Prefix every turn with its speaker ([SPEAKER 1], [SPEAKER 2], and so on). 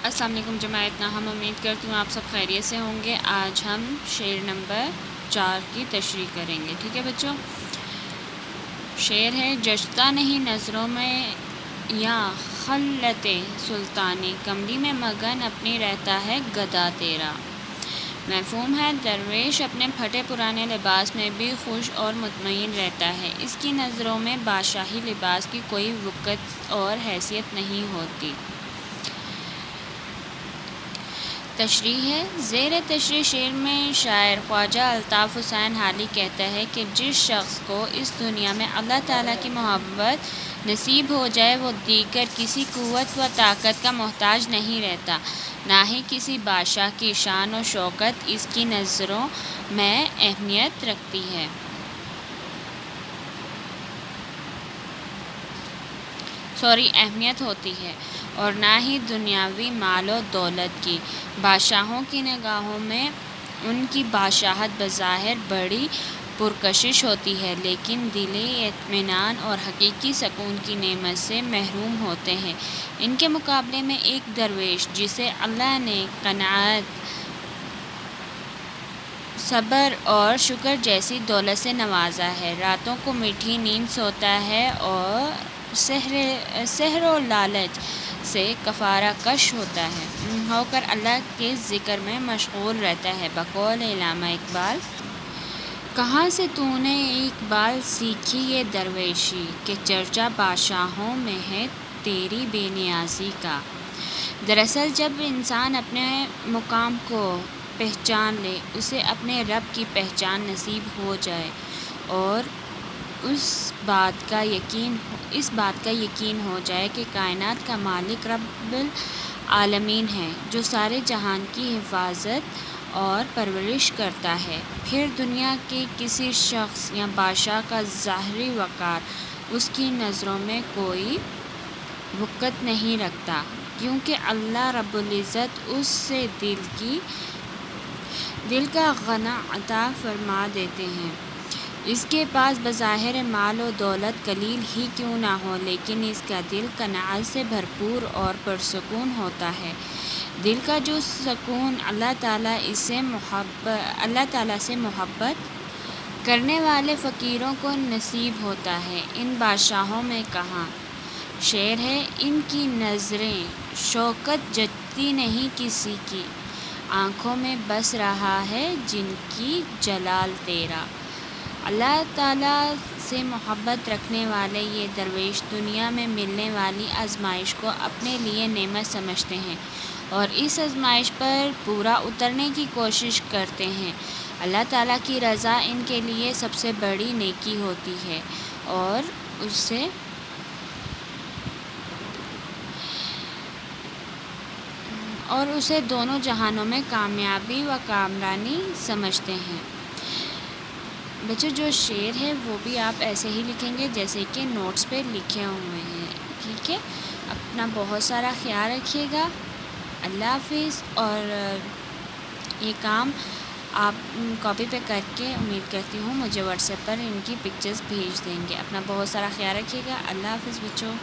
[SPEAKER 1] السلام علیکم جماعت ناہم، امید کرتی ہوں آپ سب خیریت سے ہوں گے۔ آج ہم شعر نمبر 4 کی تشریح کریں گے، ٹھیک ہے بچوں۔ شعر ہے: جچتا نہیں نظروں میں یا خلت سلطانی، کملی میں مگن اپنی رہتا ہے گدا تیرا۔ مفہوم ہے: درویش اپنے پھٹے پرانے لباس میں بھی خوش اور مطمئن رہتا ہے، اس کی نظروں میں بادشاہی لباس کی کوئی وقت اور حیثیت نہیں ہوتی۔ تشریح ہے: زیر تشریح شعر میں شاعر خواجہ الطاف حسین حالی کہتا ہے کہ جس شخص کو اس دنیا میں اللہ تعالیٰ کی محبت نصیب ہو جائے وہ دیگر کسی قوت و طاقت کا محتاج نہیں رہتا، نہ ہی کسی بادشاہ کی شان و شوکت اس کی نظروں میں اہمیت رکھتی ہے۔ اہمیت ہوتی ہے، اور نہ ہی دنیاوی مال و دولت کی۔ بادشاہوں کی نگاہوں میں ان کی بادشاہت بظاہر بڑی پرکشش ہوتی ہے، لیکن دلی اطمینان اور حقیقی سکون کی نعمت سے محروم ہوتے ہیں۔ ان کے مقابلے میں ایک درویش جسے اللہ نے قناعت، صبر اور شکر جیسی دولت سے نوازا ہے، راتوں کو میٹھی نیند سوتا ہے اور سحر و لالچ سے کفارہ کش ہو کر اللہ کے ذکر میں مشغول رہتا ہے۔ بقول علامہ اقبال: کہاں سے تو نے اقبال سیکھی یہ درویشی، کہ چرچا بادشاہوں میں ہے تیری بے نیازی کا۔ دراصل جب انسان اپنے مقام کو پہچان لے، اسے اپنے رب کی پہچان نصیب ہو جائے اور اس بات کا یقین ہو جائے کہ کائنات کا مالک رب العالمین ہے، جو سارے جہان کی حفاظت اور پرورش کرتا ہے، پھر دنیا کے کسی شخص یا بادشاہ کا ظاہری وقار اس کی نظروں میں کوئی وقت نہیں رکھتا، کیونکہ اللہ رب العزت اس سے دل کا غنی عطا فرما دیتے ہیں۔ اس کے پاس بظاہر مال و دولت قلیل ہی کیوں نہ ہو، لیکن اس کا دل قناعت سے بھرپور اور پرسکون ہوتا ہے۔ دل کا جو سکون اللہ تعالیٰ سے محبت کرنے والے فقیروں کو نصیب ہوتا ہے، ان بادشاہوں میں کہاں۔ شعر ہے: ان کی نظریں شوکت جچتی نہیں کسی کی، آنکھوں میں بس رہا ہے جن کی جلال تیرا۔ اللہ تعالیٰ سے محبت رکھنے والے یہ درویش دنیا میں ملنے والی آزمائش کو اپنے لیے نعمت سمجھتے ہیں اور اس آزمائش پر پورا اترنے کی کوشش کرتے ہیں۔ اللہ تعالیٰ کی رضا ان کے لیے سب سے بڑی نیکی ہوتی ہے اور اسے دونوں جہانوں میں کامیابی و کامرانی سمجھتے ہیں۔ بچوں، جو شعر ہے وہ بھی آپ ایسے ہی لکھیں گے جیسے کہ نوٹس پہ لکھے ہوئے ہیں، ٹھیک ہے۔ اپنا بہت سارا خیال رکھیے گا۔ اللہ حافظ۔ اور یہ کام آپ کاپی پہ کر کے امید کرتی ہوں مجھے واٹس ایپ پر ان کی پکچرز بھیج دیں گے۔ اپنا بہت سارا خیال رکھیے گا۔ اللہ حافظ بچوں۔